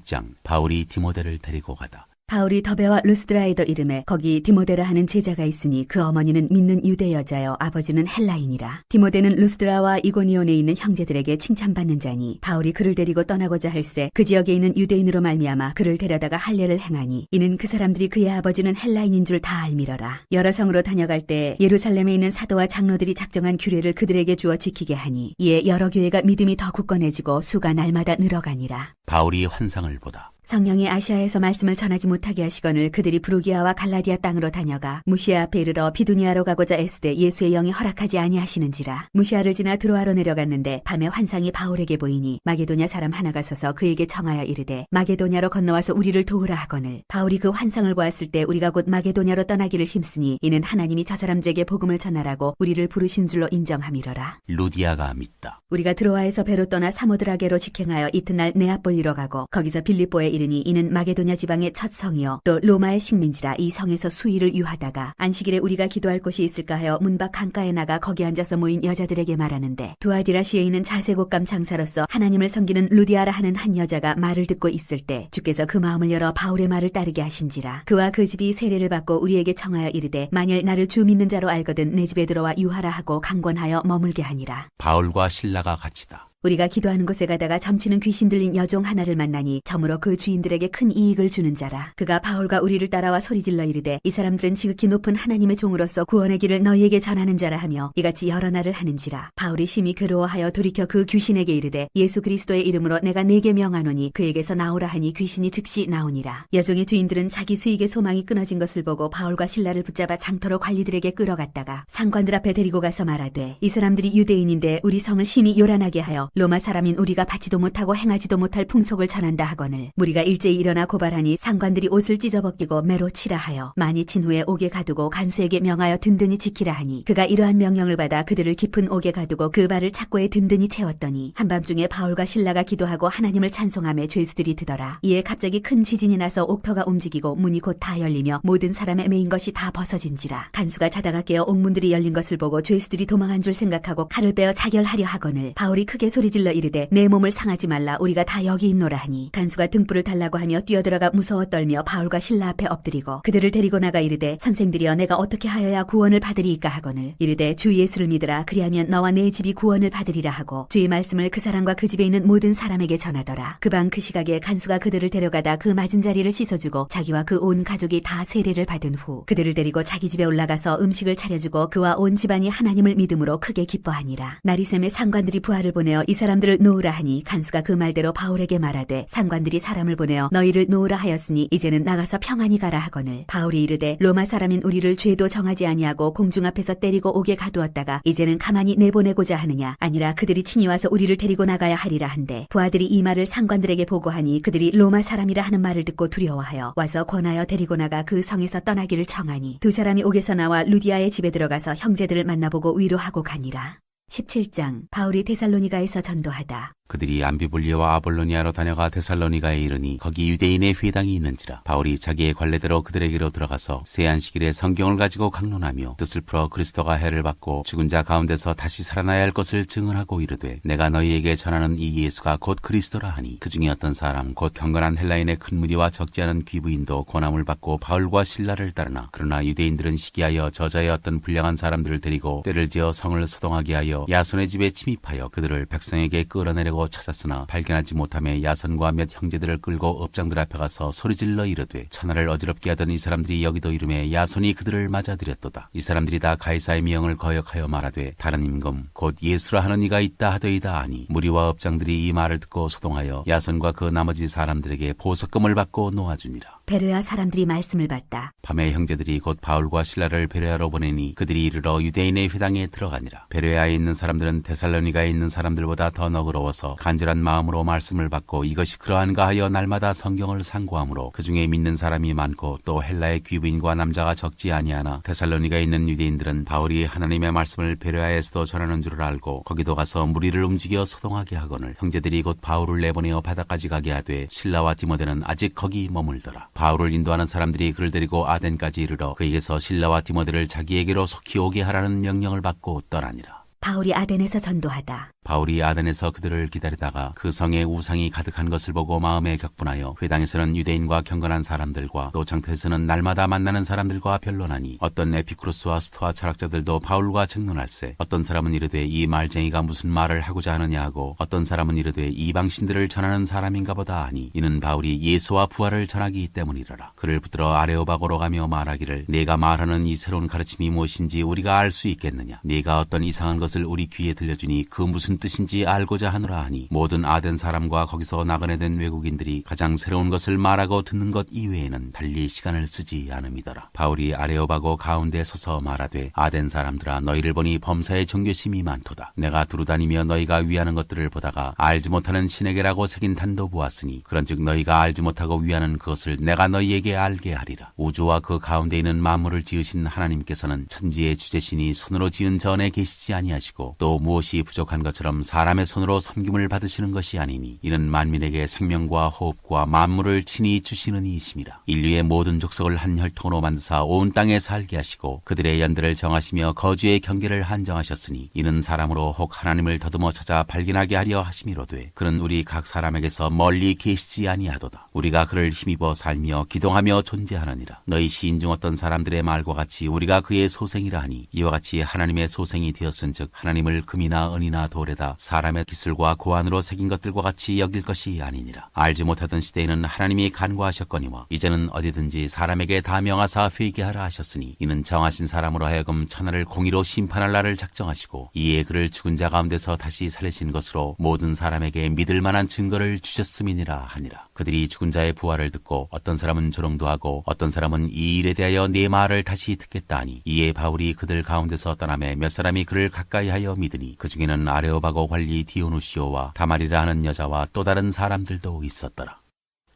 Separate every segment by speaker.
Speaker 1: 16장 바울이 디모데를 데리고 가다.
Speaker 2: 바울이 더베와 루스드라에도 이름에 거기 디모데라 하는 제자가 있으니 그 어머니는 믿는 유대 여자여 아버지는 헬라인이라. 디모데는 루스드라와 이고니온에 있는 형제들에게 칭찬받는 자니 바울이 그를 데리고 떠나고자 할새 그 지역에 있는 유대인으로 말미암아 그를 데려다가 할례를 행하니 이는 그 사람들이 그의 아버지는 헬라인인 줄 다 알미러라. 여러 성으로 다녀갈 때 예루살렘에 있는 사도와 장로들이 작정한 규례를 그들에게 주어 지키게 하니 이에 여러 교회가 믿음이 더 굳건해지고 수가 날마다 늘어가니라.
Speaker 1: 바울이 환상을 보다.
Speaker 2: 성령이 아시아에서 말씀을 전하지 못하게 하시거늘 그들이 브루기아와 갈라디아 땅으로 다녀가 무시아 앞에 이르러 비두니아로 가고자 애쓰되 예수의 영이 허락하지 아니하시는지라. 무시아를 지나 드로아로 내려갔는데 밤에 환상이 바울에게 보이니 마게도냐 사람 하나가 서서 그에게 청하여 이르되 마게도냐로 건너와서 우리를 도우라 하거늘 바울이 그 환상을 보았을 때 우리가 곧 마게도냐로 떠나기를 힘쓰니 이는 하나님이 저 사람들에게 복음을 전하라고 우리를 부르신 줄로 인정함이러라.
Speaker 1: 루디아가 믿다.
Speaker 2: 우리가 드로아에서 배로 떠나 사모드라게로 직행하여 이튿날 네아폴리로 가고 거기서 빌립보에 이르니 이는 마게도냐 지방의 첫 성이요 또 로마의 식민지라. 이 성에서 수일을 유하다가 안식일에 우리가 기도할 곳이 있을까 하여 문 밖 강가에 나가 거기 앉아서 모인 여자들에게 말하는데 두아디라시에 있는 자세곶감 장사로서 하나님을 섬기는 루디아라 하는 한 여자가 말을 듣고 있을 때 주께서 그 마음을 열어 바울의 말을 따르게 하신지라. 그와 그 집이 세례를 받고 우리에게 청하여 이르되 만일 나를 주 믿는 자로 알거든 내 집에 들어와 유하라 하고 강권하여 머물게 하니라.
Speaker 1: 바울과 실라가 같이다.
Speaker 2: 우리가 기도하는 곳에 가다가 점치는 귀신 들린 여종 하나를 만나니 점으로 그 주인들에게 큰 이익을 주는 자라. 그가 바울과 우리를 따라와 소리질러 이르되 이 사람들은 지극히 높은 하나님의 종으로서 구원의 길을 너희에게 전하는 자라 하며 이같이 여러 날을 하는지라. 바울이 심히 괴로워하여 돌이켜 그 귀신에게 이르되 예수 그리스도의 이름으로 내가 네게 명하노니 그에게서 나오라 하니 귀신이 즉시 나오니라. 여종의 주인들은 자기 수익의 소망이 끊어진 것을 보고 바울과 실라를 붙잡아 장터로 관리들에게 끌어갔다가 상관들 앞에 데리고 가서 말하되 이 사람들이 유대인인데 우리 성을 심히 요란하게 하여 로마 사람인 우리가 받지도 못하고 행하지도 못할 풍속을 전한다 하거늘 무리가 일제히 일어나 고발하니 상관들이 옷을 찢어벗기고 매로 치라 하여 많이 친 후에 옥에 가두고 간수에게 명하여 든든히 지키라 하니 그가 이러한 명령을 받아 그들을 깊은 옥에 가두고 그 발을 착고에 든든히 채웠더니 한밤중에 바울과 실라가 기도하고 하나님을 찬송하며 죄수들이 드더라. 이에 갑자기 큰 지진이 나서 옥터가 움직이고 문이 곧 다 열리며 모든 사람의 매인 것이 다 벗어진지라. 간수가 자다가 깨어 옥문들이 열린 것을 보고 죄수들이 도망한 줄 생각하고 칼을 빼어 자결하려 하거늘 바울이 크게 소리질러 이르되 내 몸을 상하지 말라 우리가 다 여기 있노라 하니 간수가 등불을 달라고 하며 뛰어들어가 무서워 떨며 바울과 실라 앞에 엎드리고 그들을 데리고 나가 이르되 선생들이여 내가 어떻게 하여야 구원을 받으리이까 하거늘 이르되 주 예수를 믿으라 그리하면 너와 내 집이 구원을 받으리라 하고 주의 말씀을 그 사람과 그 집에 있는 모든 사람에게 전하더라. 그 밤 그 시각에 간수가 그들을 데려가다 그 맞은 자리를 씻어주고 자기와 그 온 가족이 다 세례를 받은 후 그들을 데리고 자기 집에 올라가서 음식을 차려주고 그와 온 집안이 하나님을 믿음으로 크게 기뻐하니라. 나리샘의 상관들이 부하를 보내어 이 사람들을 놓으라 하니 간수가 그 말대로 바울에게 말하되 상관들이 사람을 보내어 너희를 놓으라 하였으니 이제는 나가서 평안히 가라 하거늘 바울이 이르되 로마 사람인 우리를 죄도 정하지 아니하고 공중 앞에서 때리고 옥에 가두었다가 이제는 가만히 내보내고자 하느냐 아니라 그들이 친히 와서 우리를 데리고 나가야 하리라 한데 부하들이 이 말을 상관들에게 보고하니 그들이 로마 사람이라 하는 말을 듣고 두려워하여 와서 권하여 데리고 나가 그 성에서 떠나기를 청하니 두 사람이 옥에서 나와 루디아의 집에 들어가서 형제들을 만나보고 위로하고 가니라. 17장 바울이 데살로니가에서 전도하다.
Speaker 1: 그들이 암비블리아와 아볼로니아로 다녀가 데살로니가에 이르니 거기 유대인의 회당이 있는지라. 바울이 자기의 관례대로 그들에게로 들어가서 새 안식일에 성경을 가지고 강론하며 뜻을 풀어 그리스도가 해를 받고 죽은 자 가운데서 다시 살아나야 할 것을 증언하고 이르되 내가 너희에게 전하는 이 예수가 곧 그리스도라 하니 그 중에 어떤 사람 곧 경건한 헬라인의 큰 무리와 적지 않은 귀부인도 고난을 받고 바울과 실라를 따르나 그러나 유대인들은 시기하여 저자의 어떤 불량한 사람들을 데리고 때를 지어 성을 소동하게 하여 야손의 집에 침입하여 그들을 백성에게 끌어내려고 찾았으나 발견하지 못하며 야선과 몇 형제들을 끌고 업장들 앞에 가서 소리질러 이르되 천하를 어지럽게 하던 이 사람들이 여기도 이름에 야손이 그들을 맞아들였도다. 이 사람들이 다 가이사의 명을 거역하여 말하되 다른 임금 곧 예수라 하는 이가 있다 하더이다 하니 무리와 업장들이 이 말을 듣고 소동하여 야선과 그 나머지 사람들에게 보석금을 받고 놓아주니라.
Speaker 2: 베레아 사람들이 말씀을 받다.
Speaker 1: 밤에 형제들이 곧 바울과 실라를 베레아로 보내니 그들이 이르러 유대인의 회당에 들어가니라. 베레아에 있는 사람들은 데살로니가에 있는 사람들보다 더 너그러워서 간절한 마음으로 말씀을 받고 이것이 그러한가 하여 날마다 성경을 상고하므로 그 중에 믿는 사람이 많고 또 헬라의 귀부인과 남자가 적지 아니하나 데살로니가에 있는 유대인들은 바울이 하나님의 말씀을 베레아에서도 전하는 줄을 알고 거기도 가서 무리를 움직여 소동하게 하거늘 형제들이 곧 바울을 내보내어 바다까지 가게 하되 실라와 디모데는 아직 거기 머물더라. 바울을 인도하는 사람들이 그를 데리고 아덴까지 이르러 그에게서 실라와 디모데를 자기에게로 속히 오게 하라는 명령을 받고 떠나니라.
Speaker 2: 바울이 아덴에서 전도하다.
Speaker 1: 바울이 아덴에서 그들을 기다리다가 그 성에 우상이 가득한 것을 보고 마음에 격분하여 회당에서는 유대인과 경건한 사람들과 또 장터에서는 날마다 만나는 사람들과 변론하니 어떤 에피쿠로스와 스토아 철학자들도 바울과争논할세 어떤 사람은 이르되 이 말쟁이가 무슨 말을 하고자 하느냐 하고 어떤 사람은 이르되 이방신들을 전하는 사람인가 보다 하니 이는 바울이 예수와 부활을 전하기 때문이라라. 그를 붙들어 아레오바고로 가며 말하기를 네가 말하는 이 새로운 가르침이 무엇인지 우리가 알 수 있겠느냐. 네가 어떤 이상한 것을 우리 귀에 들려주니 그 무슨 뜻인지 알고자 하노라 하니 모든 아덴 사람과 거기서 나그네 된 외국인들이 가장 새로운 것을 말하고 듣는 것 이외에는 달리 시간을 쓰지 않음이더라. 바울이 아레오바고 가운데 서서 말하되 아덴 사람들아 너희를 보니 범사에 종교심이 많도다. 내가 두루다니며 너희가 위하는 것들을 보다가 알지 못하는 신에게라고 새긴 단도 보았으니 그런즉 너희가 알지 못하고 위하는 그것을 내가 너희에게 알게 하리라. 우주와 그 가운데 있는 만물을 지으신 하나님께서는 천지의 주제신이 손으로 지은 전에 계시지 아니하시고 또 무엇이 부족한 것처럼 사람의 손으로 섬김을 받으시는 것이 아니니 이는 만민에게 생명과 호흡과 만물을 친히 주시는 이심이라. 인류의 모든 족속을 한 혈통으로 만드사 온 땅에 살게 하시고 그들의 연대를 정하시며 거주의 경계를 한정하셨으니 이는 사람으로 혹 하나님을 더듬어 찾아 발견하게 하려 하심이로되 그는 우리 각 사람에게서 멀리 계시지 아니하도다. 우리가 그를 힘입어 살며 기동하며 존재하느니라. 너희 시인 중 어떤 사람들의 말과 같이 우리가 그의 소생이라 하니 이와 같이 하나님의 소생이 되었은즉 하나님을 금이나 은이나 돌에다 사람의 기술과 고안으로 새긴 것들과 같이 여길 것이 아니니라. 알지 못하던 시대에는 하나님이 간과하셨거니와 이제는 어디든지 사람에게 다 명하사 회개 하라 하셨으니 이는 정하신 사람으로 하여금 천하를 공의로 심판할 날을 작정하시고 이에 그를 죽은 자 가운데서 다시 살리신 것으로 모든 사람에게 믿을 만한 증거를 주셨음이니라 하니라. 그들이 죽은 자의 부활을 듣고 어떤 사람은 조롱도 하고 어떤 사람은 이 일에 대하여 네 말을 다시 듣겠다 하니 이에 바울이 그들 가운데서 떠나매 몇 사람이 그를 가까이 하여 믿으니 그 중에는 아레오바고 관리 디오누시오와 다말이라 하는 여자와 또 다른 사람들도 있었더라.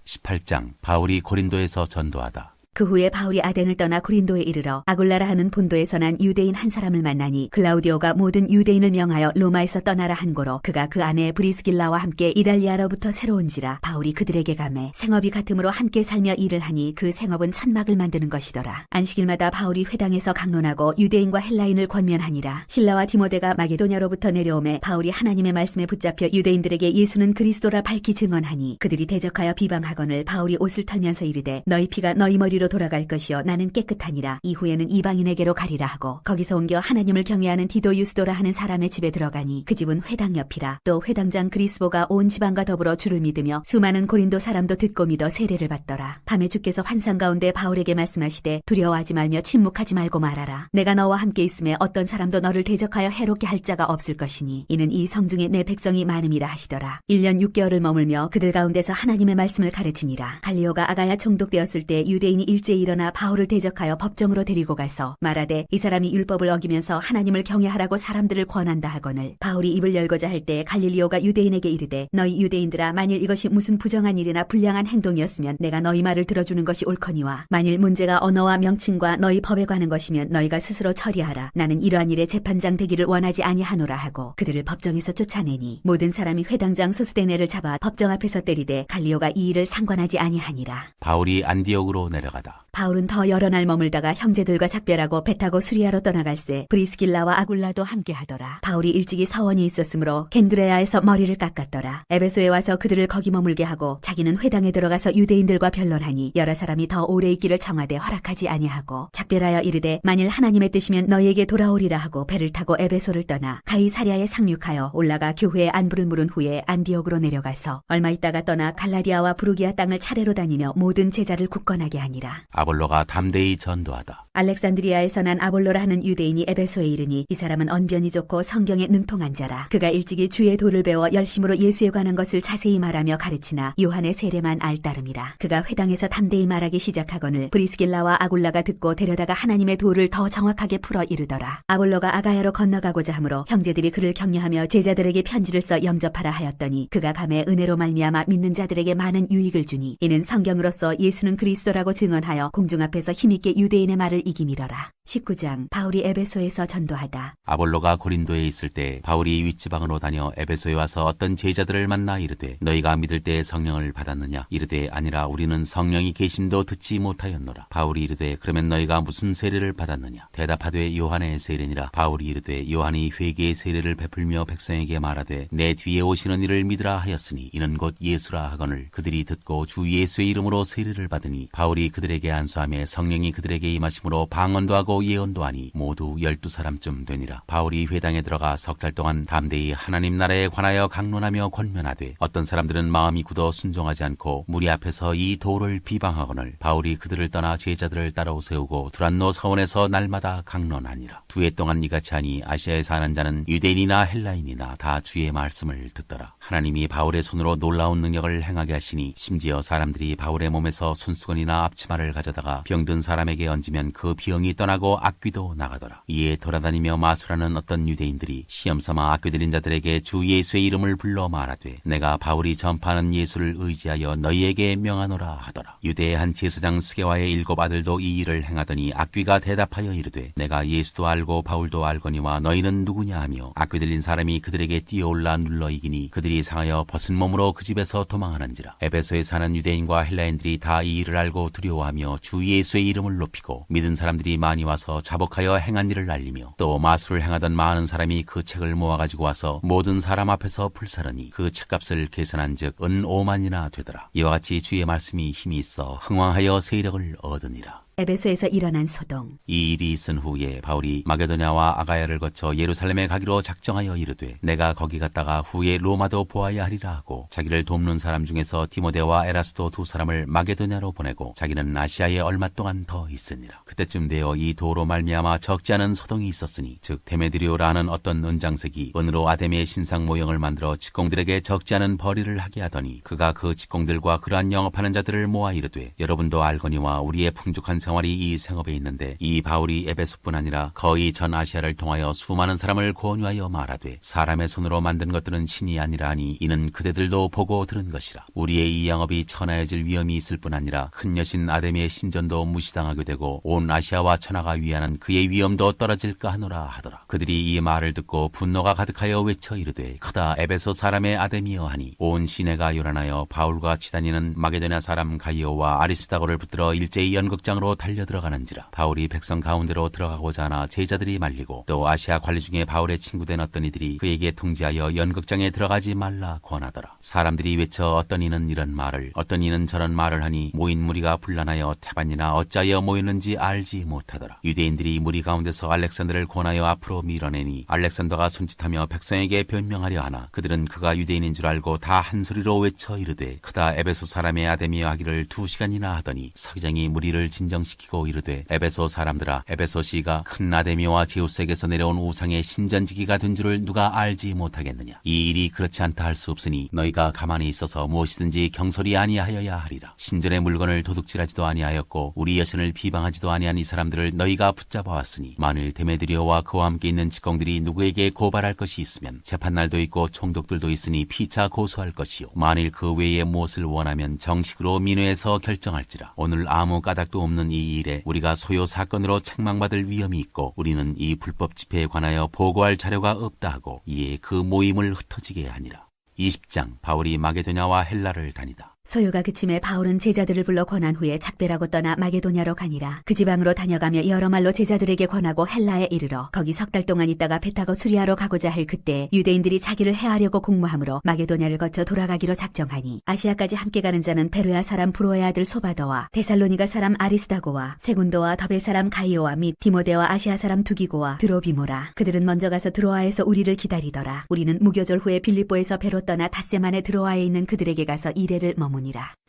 Speaker 1: 18장 바울이 고린도에서 전도하다.
Speaker 2: 그 후에 바울이 아덴을 떠나 고린도에 이르러 아굴라라 하는 본도에서 난 유대인 한 사람을 만나니 클라우디오가 모든 유대인을 명하여 로마에서 떠나라 한 고로 그가 그 아내 브리스길라와 함께 이달리아로부터 새로운지라 바울이 그들에게 가매 생업이 같음으로 함께 살며 일을 하니 그 생업은 천막을 만드는 것이더라. 안식일마다 바울이 회당에서 강론하고 유대인과 헬라인을 권면하니라. 실라와 디모데가 마게도냐로부터 내려오매 바울이 하나님의 말씀에 붙잡혀 유대인들에게 예수는 그리스도라 밝히 증언하니 그들이 대적하여 비방하거늘 바울이 옷을 털면서 이르되 너희 피가 너희 머리로 돌아갈 것이요 나는 깨끗하니라. 이후에는 이방인에게로 가리라 하고 거기서 옮겨 하나님을 경외하는 디도 유스도라 하는 사람의 집에 들어가니 그 집은 회당 옆이라. 또 회당장 그리스보가 온 지방과 더불어 주를 믿으며 수많은 고린도 사람도 듣고 믿어 세례를 받더라. 밤에 주께서 환상 가운데 바울에게 말씀하시되 두려워하지 말며 침묵하지 말고 말하라. 내가 너와 함께 있음에 어떤 사람도 너를 대적하여 해롭게 할 자가 없을 것이니 이는 이 성중에 내 백성이 많음이라 하시더라. 1년 6개월을 머물며 그들 가운데서 하나님의 말씀을 가르치니라. 갈리오가 아가야 총독되었을 때 유대인이 일제히 일어나 바울을 대적하여 법정으로 데리고 가서 말하되 이 사람이 율법을 어기면서 하나님을 경외하라고 사람들을 권한다 하거늘 바울이 입을 열고자 할 때 갈릴리오가 유대인에게 이르되 너희 유대인들아 만일 이것이 무슨 부정한 일이나 불량한 행동이었으면 내가 너희 말을 들어주는 것이 옳거니와 만일 문제가 언어와 명칭과 너희 법에 관한 것이면 너희가 스스로 처리하라. 나는 이러한 일에 재판장 되기를 원하지 아니하노라 하고 그들을 법정에서 쫓아내니 모든 사람이 회당장 소스데네를 잡아 법정 앞에서 때리되 갈리오가 이 일을 상관하지 아니하니라.
Speaker 1: 바울이 안디옥으로 내려가다.
Speaker 2: 바울은 더 여러 날 머물다가 형제들과 작별하고 배 타고 수리아로 떠나갈새 브리스길라와 아굴라도 함께하더라. 바울이 일찍이 서원이 있었으므로 겐그레아에서 머리를 깎았더라. 에베소에 와서 그들을 거기 머물게 하고 자기는 회당에 들어가서 유대인들과 변론하니 여러 사람이 더 오래 있기를 청하되 허락하지 아니하고 작별하여 이르되 만일 하나님의 뜻이면 너희에게 돌아오리라 하고 배를 타고 에베소를 떠나 가이사랴에 상륙하여 올라가 교회에 안부를 물은 후에 안디옥으로 내려가서 얼마 있다가 떠나 갈라디아와 부르기아 땅을 차례로 다니며 모든 제자를 굳건하게 하니라.
Speaker 1: 아볼로가 담대히 전도하다.
Speaker 2: 알렉산드리아에서 난 아볼로라 하는 유대인이 에베소에 이르니 이 사람은 언변이 좋고 성경에 능통한 자라. 그가 일찍이 주의 도를 배워 열심으로 예수에 관한 것을 자세히 말하며 가르치나 요한의 세례만 알 따름이라. 그가 회당에서 담대히 말하기 시작하거늘 브리스길라와 아굴라가 듣고 데려다가 하나님의 도를 더 정확하게 풀어 이르더라. 아볼로가 아가야로 건너가고자 하므로 형제들이 그를 격려하며 제자들에게 편지를 써 영접하라 하였더니 그가 감에 은혜로 말미암아 믿는 자들에게 많은 유익을 주니 이는 성경으로서 예수는 그리스도라고 증언하여 하여 공중 앞에서 힘있게 유대인의 말을 이기밀어라. 19장 바울이 에베소에서 전도하다.
Speaker 1: 아볼로가 고린도에 있을 때 바울이 윗지방으로 다녀 에베소에 와서 어떤 제자들을 만나 이르되 너희가 믿을 때 성령을 받았느냐? 이르되 아니라 우리는 성령이 계심도 듣지 못하였노라. 바울이 이르되 그러면 너희가 무슨 세례를 받았느냐? 대답하되 요한의 세례니라. 바울이 이르되 요한이 회개의 세례를 베풀며 백성에게 말하되 내 뒤에 오시는 이를 믿으라 하였으니 이는 곧 예수라 하거늘 그들이 듣고 주 예수의 이름으로 세례를 받으니 바울이 그들에게 안수하며 성령이 그들에게 임하심으로 방언도 하고 예언도 하니 모두 12사람쯤 되니라. 바울이 회당에 들어가 석 달 동안 담대히 하나님 나라에 관하여 강론하며 권면하되 어떤 사람들은 마음이 굳어 순종하지 않고 무리 앞에서 이 도를 비방하거늘 바울이 그들을 떠나 제자들을 따로 세우고 두란노 서원에서 날마다 강론하니라. 2해 동안 이같이 하니 아시아에 사는 자는 유대인이나 헬라인이나 다 주의 말씀을 듣더라. 하나님이 바울의 손으로 놀라운 능력을 행하게 하시니 심지어 사람들이 바울의 몸에서 손수건이나 앞치마를 가져다가 병든 사람에게 얹으면 그 병이 떠나고 악귀도 나가더라. 이에 돌아다니며 마술하는 어떤 유대인들이 시험삼아 악귀들인 자들에게 주 예수의 이름을 불러 말하되 내가 바울이 전파하는 예수를 의지하여 너희에게 명하노라 하더라. 유대의 한 제사장 스게와의 7 아들도 이 일을 행하더니 악귀가 대답하여 이르되 내가 예수도 알고 바울도 알거니와 너희는 누구냐 하며 악귀 들린 사람이 그들에게 뛰어올라 눌러 이기니 그들이 상하여 벗은 몸으로 그 집에서 도망하는지라. 에베소에 사는 유대인과 헬라인들이 다 이 일을 알고 두려워하며 주 예수의 이름을 높이고 믿은 사람들이 많이 와서 자복하여 행한 일을 알리며 또 마술을 행하던 많은 사람이 그 책을 모아가지고 와서 모든 사람 앞에서 불사르니 그 책값을 계산한즉 은 5만이나 되더라. 이와 같이 주의 말씀이 힘이 있어 흥왕하여 세력을 얻으니라.
Speaker 2: 에베소에서 일어난 소동.
Speaker 1: 이 일이 있은 후에 바울이 마게도냐와 아가야를 거쳐 예루살렘에 가기로 작정하여 이르되 내가 거기 갔다가 후에 로마도 보아야 하리라 하고 자기를 돕는 사람 중에서 디모데와 에라스도 2 사람을 마게도냐로 보내고 자기는 아시아에 얼마 동안 더 있으니라. 그때쯤 되어 이 도로 말미암아 적지 않은 소동이 있었으니 즉 데메드리오라는 어떤 은장색이 은으로 아데미의 신상 모형을 만들어 직공들에게 적지 않은 벌이를 하게 하더니 그가 그 직공들과 그러한 영업하는 자들을 모아 이르되 여러분도 알거니와 우리의 풍족한 생활이 이 생업에 있는데 이 바울이 에베소뿐 아니라 거의 전 아시아를 통하여 수많은 사람을 권유하여 말하되 사람의 손으로 만든 것들은 신이 아니라 하니 이는 그대들도 보고 들은 것이라. 우리의 이 영업이 천하해질 위험이 있을 뿐 아니라 큰 여신 아데미의 신전도 무시당하게 되고 온 아시아와 천하가 위하는 그의 위엄도 떨어질까 하노라 하더라. 그들이 이 말을 듣고 분노가 가득하여 외쳐 이르되 크다 에베소 사람의 아데미여 하니 온 시내가 요란하여 바울과 같이 다니는 마게도냐 사람 가이오와 아리스다고를 붙들어 일제히 연극장으로 달려들어가는지라. 바울이 백성 가운데로 들어가고자 하나 제자들이 말리고 또 아시아 관리 중에 바울의 친구된 어떤 이들이 그에게 통지하여 연극장에 들어가지 말라 권하더라. 사람들이 외쳐 어떤 이는 이런 말을 어떤 이는 저런 말을 하니 모인 무리가 분란하여 태반이나 어찌하여 모이는지 알지 못하더라. 유대인들이 무리 가운데서 알렉산더를 권하여 앞으로 밀어내니 알렉산더가 손짓하며 백성에게 변명하려 하나 그들은 그가 유대인인 줄 알고 다 한 소리로 외쳐 이르되 크다 에베소 사람의 아데미여 하기를 2시간이나 하더니 서기장이 무리를 진정시키고 이르되 에베소 사람들아 에베소 시가 큰 아데미와 제우스에게서 내려온 우상의 신전지기가 된 줄을 누가 알지 못하겠느냐. 이 일이 그렇지 않다 할 수 없으니 너희가 가만히 있어서 무엇이든지 경솔이 아니하여야 하리라. 신전의 물건을 도둑질하지도 아니하였고 우리 여신을 비방하지도 아니한 이 사람들을 너희가 붙잡아 왔으니 만일 데메드리오와 그와 함께 있는 직공들이 누구에게 고발할 것이 있으면 재판날도 있고 총독들도 있으니 피차 고소할 것이요 만일 그 외에 무엇을 원하면 정식으로 민회에서 결정할지라. 오늘 아무 까닭도 없는 이 일에 우리가 소요 사건으로 책망받을 위험이 있고 우리는 이 불법 집회에 관하여 보고할 자료가 없다 하고 이에 그 모임을 흩어지게 하니라. 20장 바울이 마게도냐와 헬라를 다니다.
Speaker 2: 소요가 그침에 바울은 제자들을 불러 권한 후에 작별하고 떠나 마게도냐로 가니라. 그 지방으로 다녀가며 여러 말로 제자들에게 권하고 헬라에 이르러 거기 3달 동안 있다가 배 타고 수리아로 가고자 할 그때 유대인들이 자기를 해하려고 공모하므로 마게도냐를 거쳐 돌아가기로 작정하니 아시아까지 함께 가는 자는 베로야 사람 브로의 아들 소바더와 데살로니가 사람 아리스다고와 세군도와 더베 사람 가이오와 및 디모데와 아시아 사람 두기고와 드로비모라. 그들은 먼저 가서 드로아에서 우리를 기다리더라. 우리는 무교절 후에 빌립보에서 배로 떠나 닷새만에 드로아에 있는 그들에게 가서 이레를 머무니라.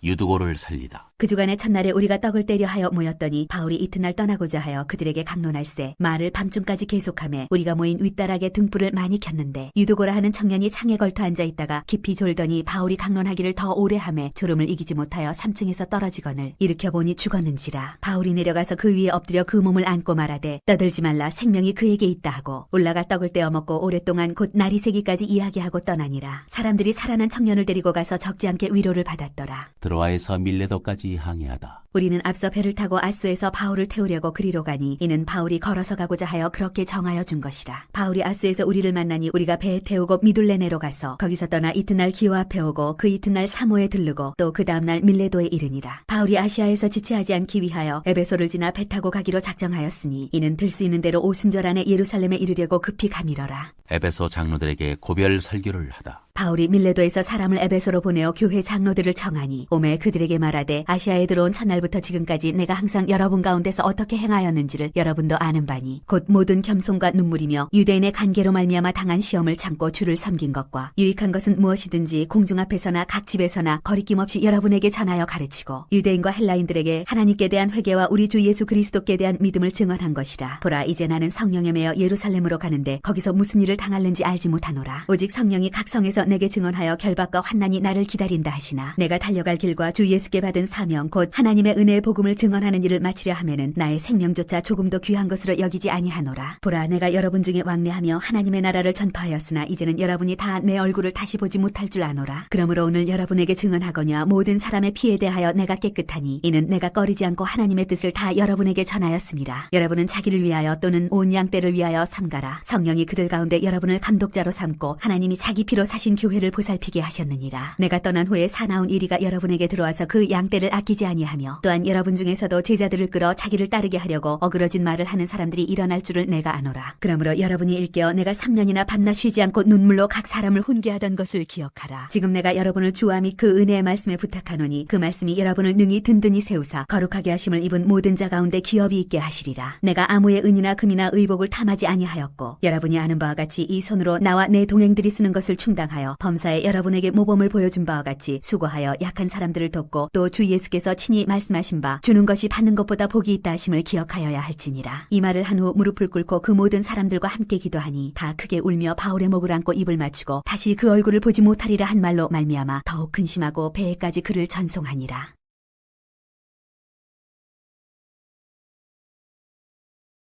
Speaker 1: 유두고를 살리다.
Speaker 2: 그 주간의 첫날에 우리가 떡을 떼려 하여 모였더니 바울이 이튿날 떠나고자 하여 그들에게 강론할세 말을 밤중까지 계속하며 우리가 모인 윗다락에 등불을 많이 켰는데 유두고라 하는 청년이 창에 걸터 앉아있다가 깊이 졸더니 바울이 강론하기를 더 오래 하며 졸음을 이기지 못하여 3층에서 떨어지거늘 일으켜보니 죽었는지라. 바울이 내려가서 그 위에 엎드려 그 몸을 안고 말하되 떠들지 말라 생명이 그에게 있다 하고 올라가 떡을 떼어 먹고 오랫동안 곧 날이 새기까지 이야기하고 떠나니라. 사람들이 살아난 청년을 데리고 가서 적지 않게 위로를 받았더라.
Speaker 1: 드로아에서 밀레도까지 끝까지 항해하다.
Speaker 2: 우리는 앞서 배를 타고 아수에서 바울을 태우려고 그리로 가니 이는 바울이 걸어서 가고자 하여 그렇게 정하여 준 것이라. 바울이 아수에서 우리를 만나니 우리가 배에 태우고 미둘레네로 가서 거기서 떠나 이튿날 기호 앞에 오고 그 이튿날 사모에 들르고 또 그 다음날 밀레도에 이르니라. 바울이 아시아에서 지체하지 않기 위하여 에베소를 지나 배 타고 가기로 작정하였으니 이는 들 수 있는 대로 오순절 안에 예루살렘에 이르려고 급히 가미러라.
Speaker 1: 에베소 장로들에게 고별 설교를 하다.
Speaker 2: 바울이 밀레도에서 사람을 에베소로 보내어 교회 장로들을 청하니 오매 그들에게 말하되 아시아에 들어온 첫날부터 지금까지 내가 항상 여러분 가운데서 어떻게 행하였는지를 여러분도 아는 바니 곧 모든 겸손과 눈물이며 유대인의 간계로 말미암아 당한 시험을 참고 주를 섬긴 것과 유익한 것은 무엇이든지 공중 앞에서나 각 집에서나 거리낌 없이 여러분에게 전하여 가르치고 유대인과 헬라인들에게 하나님께 대한 회개와 우리 주 예수 그리스도께 대한 믿음을 증언한 것이라. 보라, 이제 나는 성령에 매여 예루살렘으로 가는데 거기서 무슨 일을 당할는지 알지 못하노라. 오직 성령이 각 성에서 내게 증언하여 결박과 환난이 나를 기다린다 하시나 내가 달려갈 길과 주 예수께 받은 사명 곧 하나님의 은혜의 복음을 증언하는 일을 마치려 하면은 나의 생명조차 조금도 귀한 것으로 여기지 아니하노라. 보라, 내가 여러분 중에 왕래하며 하나님의 나라를 전파하였으나 이제는 여러분이 다 내 얼굴을 다시 보지 못할 줄 아노라. 그러므로 오늘 여러분에게 증언하거냐 모든 사람의 피에 대하여 내가 깨끗하니 이는 내가 꺼리지 않고 하나님의 뜻을 다 여러분에게 전하였습니다. 여러분은 자기를 위하여 또는 온 양떼를 위하여 삼가라. 성령이 그들 가운데 여러분을 감독자로 삼고 하나님이 자기 피로 사신 교회를 보살피게 하셨느니라. 내가 떠난 후에 사나운 이리가 여러분에게 들어와서 그 양떼를 아끼지 아니하며 또한 여러분 중에서도 제자들을 끌어 자기를 따르게 하려고 어그러진 말을 하는 사람들이 일어날 줄을 내가 아노라. 그러므로 여러분이 일깨어 내가 3년이나 밤낮 쉬지 않고 눈물로 각 사람을 훈계하던 것을 기억하라. 지금 내가 여러분을 주와 및 그 은혜의 말씀에 부탁하노니 그 말씀이 여러분을 능히 든든히 세우사 거룩하게 하심을 입은 모든 자 가운데 기업이 있게 하시리라. 내가 아무의 은이나 금이나 의복을 탐하지 아니하였고 여러분이 아는 바와 같이 이 손으로 나와 내 동행들이 쓰는 것을 충당하여 범사에 여러분에게 모범을 보여준 바와 같이 수고하여 약한 사람들을 돕고 또 주 예수께서 친히 말씀하신 바 주는 것이 받는 것보다 복이 있다 하심을 기억하여야 할지니라. 이 말을 한 후 무릎을 꿇고 그 모든 사람들과 함께 기도하니 다 크게 울며 바울의 목을 안고 입을 맞추고 다시 그 얼굴을 보지 못하리라 한 말로 말미암아 더욱 근심하고 배에까지 그를 전송하니라.